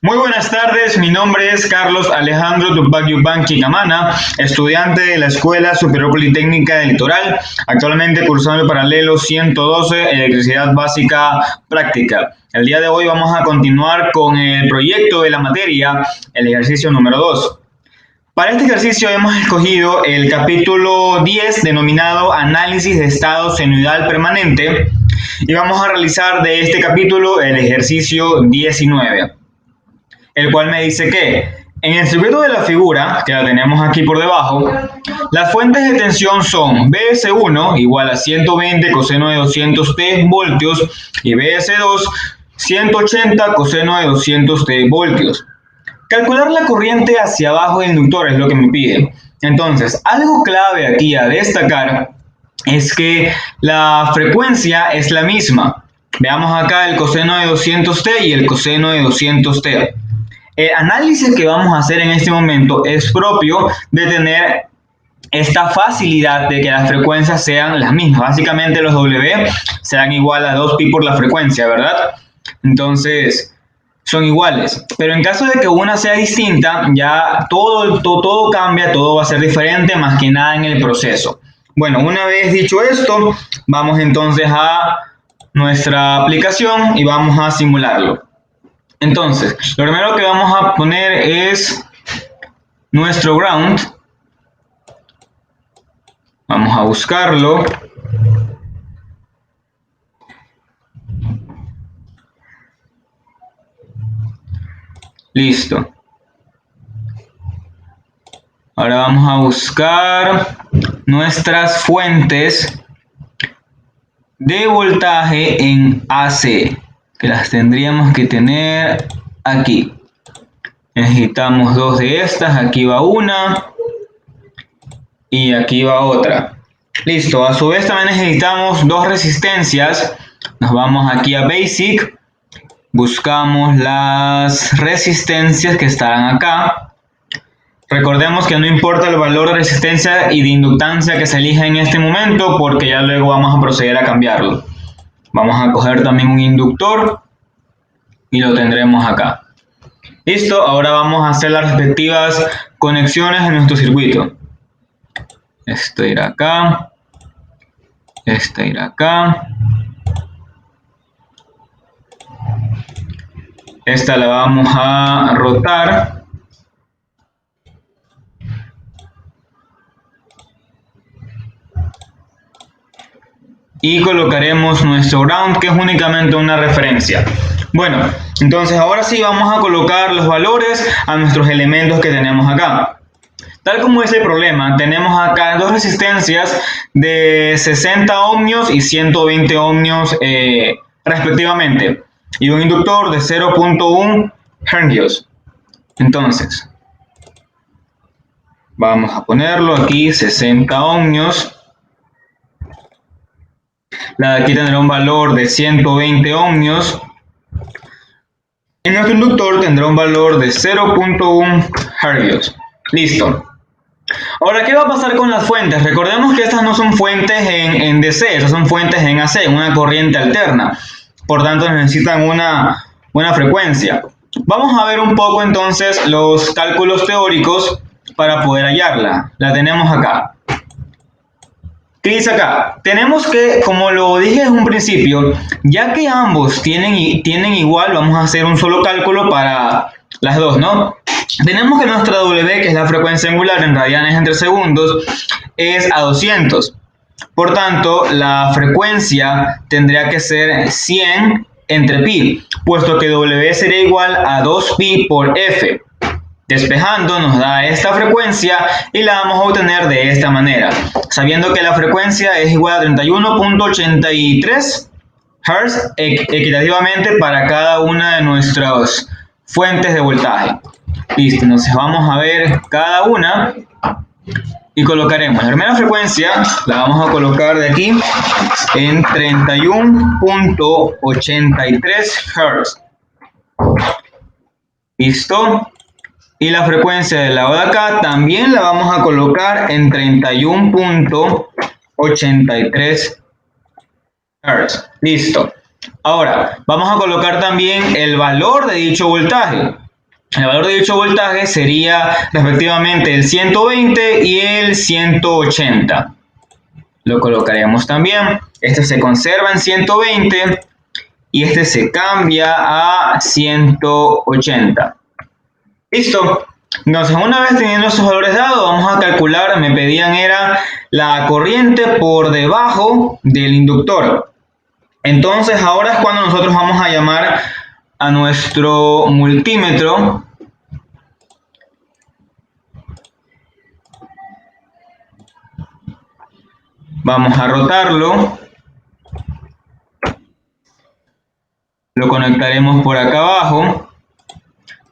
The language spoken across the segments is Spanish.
Muy buenas tardes, mi nombre es Carlos Alejandro Tupac Yupanqui Camana, estudiante de la Escuela Superior Politécnica del Litoral, actualmente cursando el paralelo 112, Electricidad Básica Práctica. El día de hoy vamos a continuar con el proyecto de la materia, el ejercicio número 2. Para este ejercicio hemos escogido el capítulo 10 denominado Análisis de estado senoidal permanente y vamos a realizar de este capítulo el ejercicio 19. El cual me dice que en el circuito de la figura, que la tenemos aquí por debajo, las fuentes de tensión son BS1 igual a 120 coseno de 200T voltios y BS2 180 coseno de 200T voltios. Calcular la corriente hacia abajo del inductor es lo que me pide. Entonces, algo clave aquí a destacar es que la frecuencia es la misma. Veamos acá el coseno de 200T y el coseno de 200T. El análisis que vamos a hacer en este momento es propio de tener esta facilidad de que las frecuencias sean las mismas. Básicamente los W serán igual a 2pi por la frecuencia, ¿verdad? Entonces, son iguales. Pero en caso de que una sea distinta, ya todo cambia, todo va a ser diferente, más que nada en el proceso. Bueno, una vez dicho esto, vamos entonces a nuestra aplicación y vamos a simularlo. Entonces, lo primero que vamos a poner es nuestro ground. Vamos a buscarlo. Listo. Ahora vamos a buscar nuestras fuentes de voltaje en AC, que las tendríamos que tener aquí. Necesitamos dos de estas, aquí va una y aquí va otra. Listo, a su vez también necesitamos dos resistencias. Nos vamos aquí a Basic, buscamos las resistencias que estarán acá. Recordemos que no importa el valor de resistencia y de inductancia que se elija en este momento, porque ya luego vamos a proceder a cambiarlo. Vamos a coger también un inductor y lo tendremos acá. Listo, ahora vamos a hacer las respectivas conexiones en nuestro circuito. Esto irá acá, esta irá acá, esta la vamos a rotar. Y colocaremos nuestro ground, que es únicamente una referencia. Bueno, entonces ahora sí vamos a colocar los valores a nuestros elementos que tenemos acá. Tal como es el problema, tenemos acá dos resistencias de 60 ohmios y 120 ohmios respectivamente. Y un inductor de 0.1 hercios. Entonces, vamos a ponerlo aquí, 60 ohmios. La de aquí tendrá un valor de 120 ohmios. Y nuestro inductor tendrá un valor de 0.1 hercios. Listo. Ahora, ¿qué va a pasar con las fuentes? Recordemos que estas no son fuentes en DC, estas son fuentes en AC, una corriente alterna. Por tanto, necesitan una buena frecuencia. Vamos a ver un poco entonces los cálculos teóricos para poder hallarla. La tenemos acá. ¿Qué dice acá? Tenemos que, como lo dije en un principio, ya que ambos tienen igual, vamos a hacer un solo cálculo para las dos, ¿no? Tenemos que nuestra W, que es la frecuencia angular en radianes entre segundos, es a 200. Por tanto, la frecuencia tendría que ser 100 entre pi, puesto que W sería igual a 2pi por F. Despejando nos da esta frecuencia y la vamos a obtener de esta manera, sabiendo que la frecuencia es igual a 31.83 Hz equitativamente para cada una de nuestras fuentes de voltaje. Listo, entonces vamos a ver cada una y colocaremos la primera frecuencia, la vamos a colocar de aquí en 31.83 Hz. Listo. Y la frecuencia del lado de acá también la vamos a colocar en 31.83 Hz. Listo. Ahora, vamos a colocar también el valor de dicho voltaje. El valor de dicho voltaje sería respectivamente el 120 y el 180. Lo colocaremos también. Este se conserva en 120 y este se cambia a 180. Listo. Entonces, una vez teniendo esos valores dados, vamos a calcular, me pedían era la corriente por debajo del inductor. Entonces, ahora es cuando nosotros vamos a llamar a nuestro multímetro. Vamos a rotarlo. Lo conectaremos por acá abajo.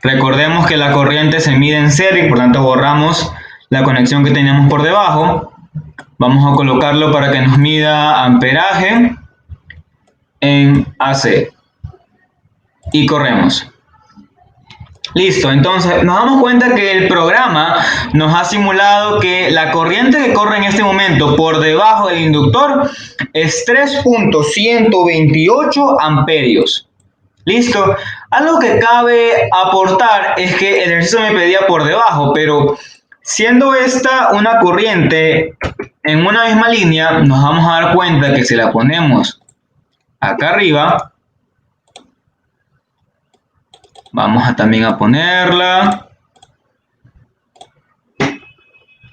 Recordemos que la corriente se mide en serie, por tanto borramos la conexión que teníamos por debajo. Vamos a colocarlo para que nos mida amperaje en AC. Y corremos. Listo, entonces nos damos cuenta que el programa nos ha simulado que la corriente que corre en este momento por debajo del inductor es 3.128 amperios. Listo. Algo que cabe aportar es que el ejercicio me pedía por debajo, pero siendo esta una corriente en una misma línea, nos vamos a dar cuenta que si la ponemos acá arriba, vamos a también a ponerla,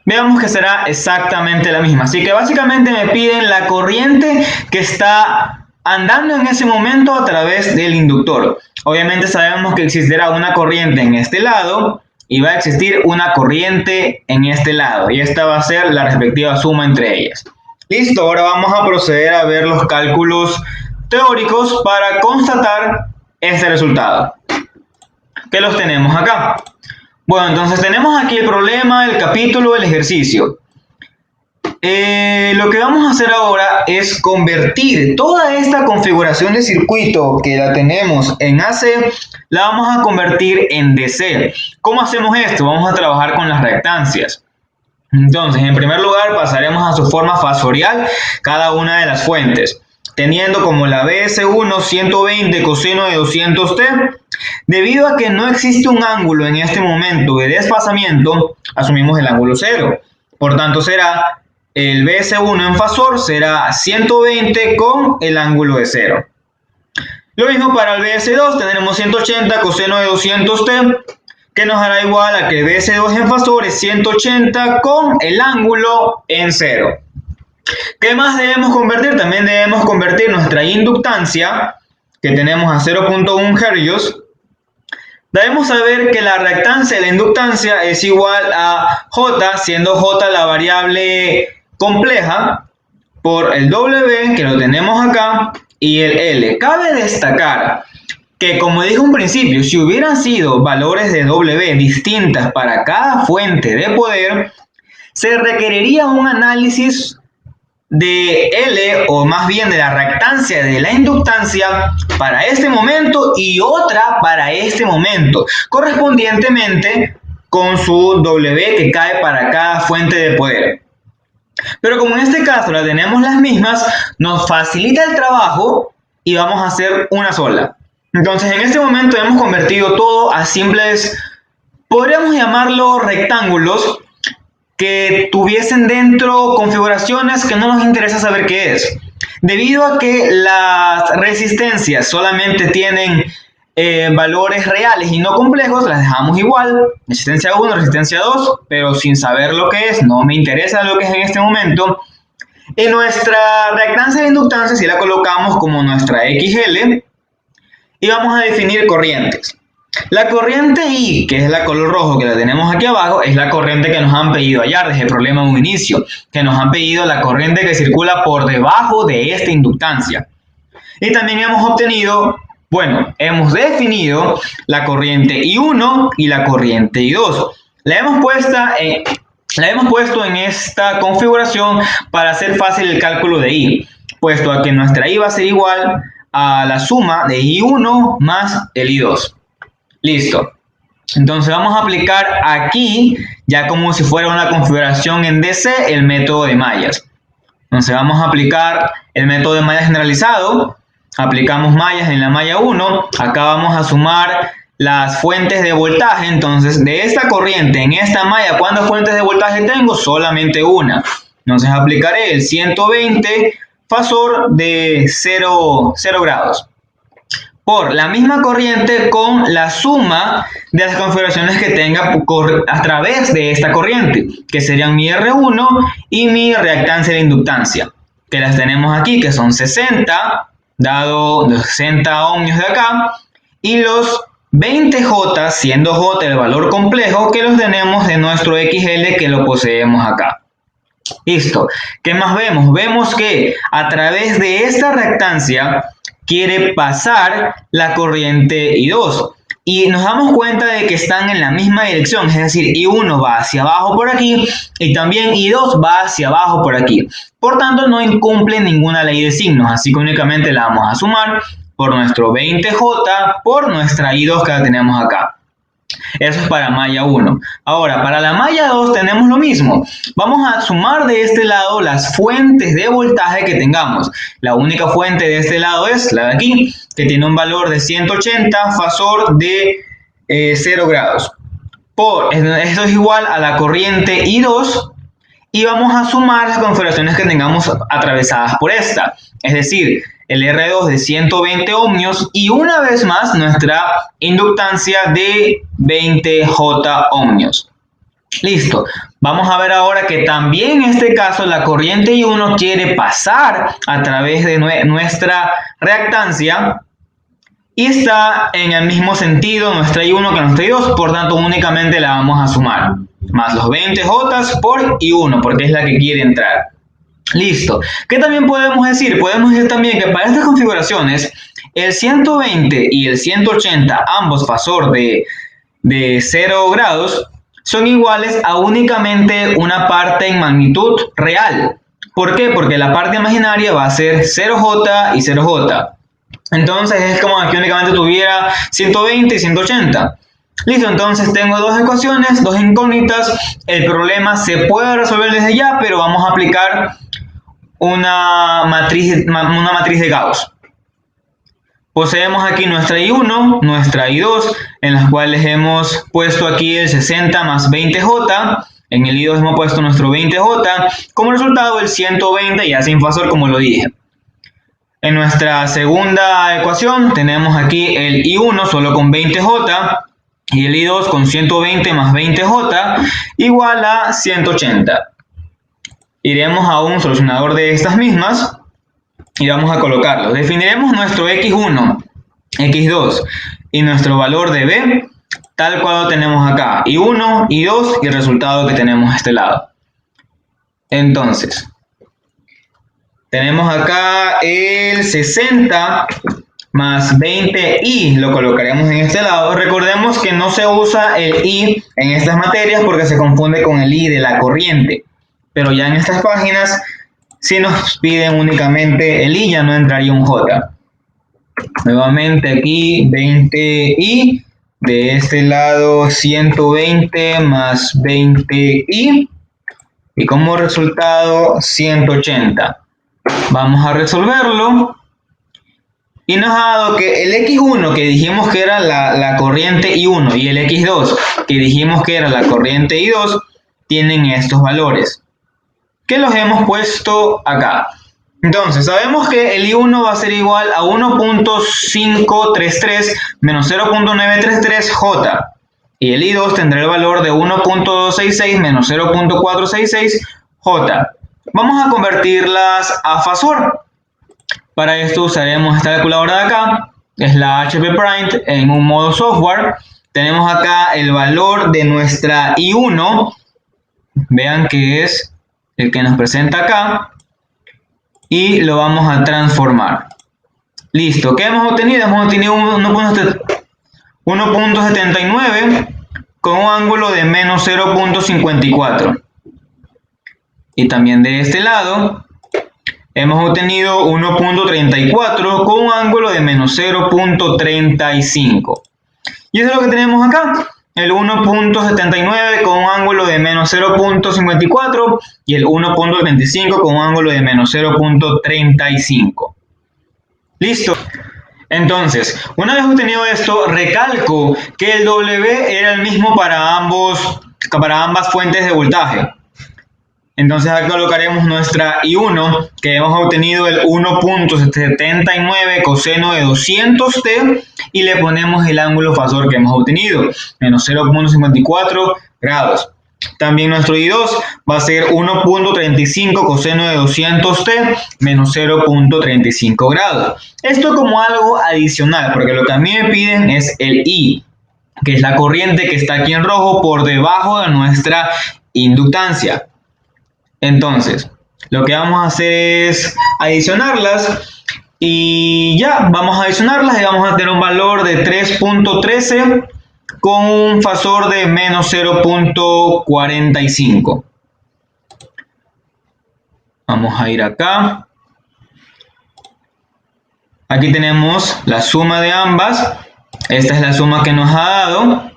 veamos que será exactamente la misma. Así que básicamente me piden la corriente que está andando en ese momento a través del inductor. Obviamente sabemos que existirá una corriente en este lado y va a existir una corriente en este lado. Y esta va a ser la respectiva suma entre ellas. Listo, ahora vamos a proceder a ver los cálculos teóricos para constatar este resultado. ¿Qué los tenemos acá? Bueno, entonces tenemos aquí el problema, el capítulo, el ejercicio. Lo que vamos a hacer ahora es convertir toda esta configuración de circuito que la tenemos en AC, la vamos a convertir en DC. ¿Cómo hacemos esto? Vamos a trabajar con las reactancias. Entonces, en primer lugar, pasaremos a su forma fasorial cada una de las fuentes, teniendo como la BS1 120 coseno de 200t. Debido a que no existe un ángulo en este momento de desfasamiento, asumimos el ángulo 0. Por tanto, será el BS1 en fasor será 120 con el ángulo de 0. Lo mismo para el BS2, tendremos 180 coseno de 200t, que nos dará igual a que el BS2 en fasor es 180 con el ángulo en 0. ¿Qué más debemos convertir? También debemos convertir nuestra inductancia, que tenemos a 0.1 Hz. Debemos saber que la reactancia de la inductancia es igual a J, siendo J la variable compleja, por el W, que lo tenemos acá, y el L. Cabe destacar que, como dije en un principio, si hubieran sido valores de W distintas para cada fuente de poder, se requeriría un análisis de L, o más bien de la reactancia de la inductancia para este momento y otra para este momento, correspondientemente con su W que cae para cada fuente de poder. Pero como en este caso la tenemos las mismas, nos facilita el trabajo y vamos a hacer una sola. Entonces, en este momento hemos convertido todo a simples, podríamos llamarlo rectángulos, que tuviesen dentro configuraciones que no nos interesa saber qué es. Debido a que las resistencias solamente tienen valores reales y no complejos, las dejamos igual, resistencia 1, resistencia 2, pero sin saber lo que es, no me interesa lo que es en este momento. Y nuestra reactancia de inductancia si la colocamos como nuestra XL y vamos a definir corrientes. La corriente I, que es la color rojo que la tenemos aquí abajo, es la corriente que nos han pedido hallar desde el problema de un inicio, que nos han pedido la corriente que circula por debajo de esta inductancia. Y también hemos obtenido, bueno, hemos definido la corriente I1 y la corriente I2. La hemos puesto en esta configuración para hacer fácil el cálculo de I, puesto a que nuestra I va a ser igual a la suma de I1 más el I2. Listo. Entonces vamos a aplicar aquí, ya como si fuera una configuración en DC, el método de mallas. Entonces vamos a aplicar el método de mallas generalizado. Aplicamos mallas en la malla 1. Acá vamos a sumar las fuentes de voltaje. Entonces, de esta corriente en esta malla, ¿cuántas fuentes de voltaje tengo? Solamente una. Entonces, aplicaré el 120 fasor de 0 grados por la misma corriente con la suma de las configuraciones que tenga a través de esta corriente, que serían mi R1 y mi reactancia de inductancia, que las tenemos aquí, que son 60, dado los 60 ohmios de acá, y los 20J, siendo J el valor complejo, que los tenemos de nuestro XL, que lo poseemos acá. Listo. ¿Qué más vemos? Vemos que a través de esta reactancia quiere pasar la corriente I2 y nos damos cuenta de que están en la misma dirección, es decir, I1 va hacia abajo por aquí y también I2 va hacia abajo por aquí. Por tanto, no incumple ninguna ley de signos, así que únicamente la vamos a sumar por nuestro 20J por nuestra I2 que la tenemos acá. Eso es para malla 1. Ahora, para la malla 2 tenemos lo mismo. Vamos a sumar de este lado las fuentes de voltaje que tengamos. La única fuente de este lado es la de aquí, que tiene un valor de 180 fasor de 0 grados. Esto es igual a la corriente I2 y vamos a sumar las configuraciones que tengamos atravesadas por esta. Es decir, el R2 de 120 ohmios y una vez más nuestra inductancia de 20J ohmios. Listo. Vamos a ver ahora que también en este caso la corriente I1 quiere pasar a través de nuestra reactancia y está en el mismo sentido nuestra I1 que nuestra I2, por tanto únicamente la vamos a sumar. Más los 20J por I1, porque es la que quiere entrar. Listo. ¿Qué también podemos decir? Podemos decir también que para estas configuraciones, el 120 y el 180, ambos fasor de 0 grados, son iguales a únicamente una parte en magnitud real. ¿Por qué? Porque la parte imaginaria va a ser 0J y 0J. Entonces es como que únicamente tuviera 120 y 180. Listo, entonces tengo dos ecuaciones, dos incógnitas. El problema se puede resolver desde ya, pero vamos a aplicar una matriz de Gauss. Poseemos aquí nuestra I1, nuestra I2, en las cuales hemos puesto aquí el 60 más 20J. En el I2 hemos puesto nuestro 20J. Como resultado el 120 ya sin fasor, como lo dije. En nuestra segunda ecuación tenemos aquí el I1 solo con 20J y el I2 con 120 más 20J igual a 180. Iremos a un solucionador de estas mismas y vamos a colocarlos. Definiremos nuestro X1, X2 y nuestro valor de B tal cual lo tenemos acá. I1, I2 y el resultado que tenemos a este lado. Entonces, tenemos acá el 60 más 20i, lo colocaremos en este lado. Recordemos que no se usa el i en estas materias porque se confunde con el i de la corriente. Pero ya en estas páginas, si nos piden únicamente el i, ya no entraría un j. Nuevamente aquí 20i, de este lado 120 más 20i y como resultado 180. Vamos a resolverlo y nos ha dado que el X1 que dijimos que era la corriente I1 y el X2 que dijimos que era la corriente I2 tienen estos valores que los hemos puesto acá. Entonces sabemos que el I1 va a ser igual a 1.533 menos 0.933 J y el I2 tendrá el valor de 1.266 menos 0.466 J. Vamos a convertirlas a fasor. Para esto usaremos esta calculadora de acá, es la HP Print en un modo software. Tenemos acá el valor de nuestra I1, vean que es el que nos presenta acá, y lo vamos a transformar. Listo, ¿qué hemos obtenido? Hemos obtenido 1.79 con un ángulo de menos 0.54. Y también de este lado hemos obtenido 1.34 con un ángulo de menos 0.35. Y eso es lo que tenemos acá. El 1.79 con un ángulo de menos 0.54 y el 1.35 con un ángulo de menos 0.35. Listo. Entonces, una vez obtenido esto, recalco que el W era el mismo para ambas fuentes de voltaje. Entonces acá colocaremos nuestra I1, que hemos obtenido el 1.79 coseno de 200t, y le ponemos el ángulo fasor que hemos obtenido, menos 0.54 grados. También nuestro I2 va a ser 1.35 coseno de 200t menos 0.35 grados. Esto como algo adicional, porque lo que a mí me piden es el I, que es la corriente que está aquí en rojo por debajo de nuestra inductancia. Entonces, lo que vamos a hacer es adicionarlas y ya, vamos a adicionarlas y vamos a tener un valor de 3.13 con un fasor de menos 0.45. Vamos a ir acá. Aquí tenemos la suma de ambas. Esta es la suma que nos ha dado.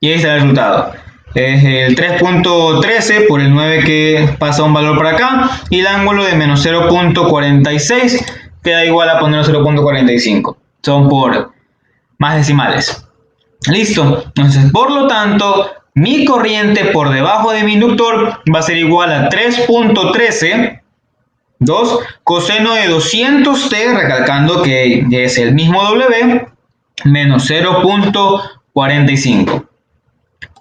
Y ahí está el resultado. Es el 3.13 por el 9 que pasa un valor por acá. Y el ángulo de menos 0.46 queda igual a poner 0.45. Son por más decimales. Listo. Entonces, por lo tanto, mi corriente por debajo de mi inductor va a ser igual a 3.13 coseno de 200t, recalcando que es el mismo W, menos 0.45.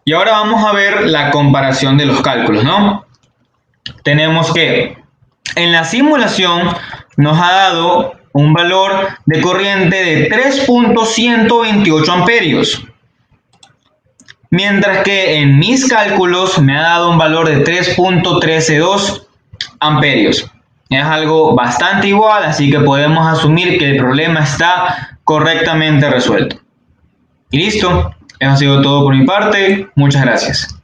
Y ahora vamos a ver la comparación de los cálculos, ¿no? Tenemos que en la simulación nos ha dado un valor de corriente de 3.128 amperios. Mientras que en mis cálculos me ha dado un valor de 3.132 amperios. Es algo bastante igual, así que podemos asumir que el problema está correctamente resuelto. Y listo. Eso ha sido todo por mi parte. Muchas gracias.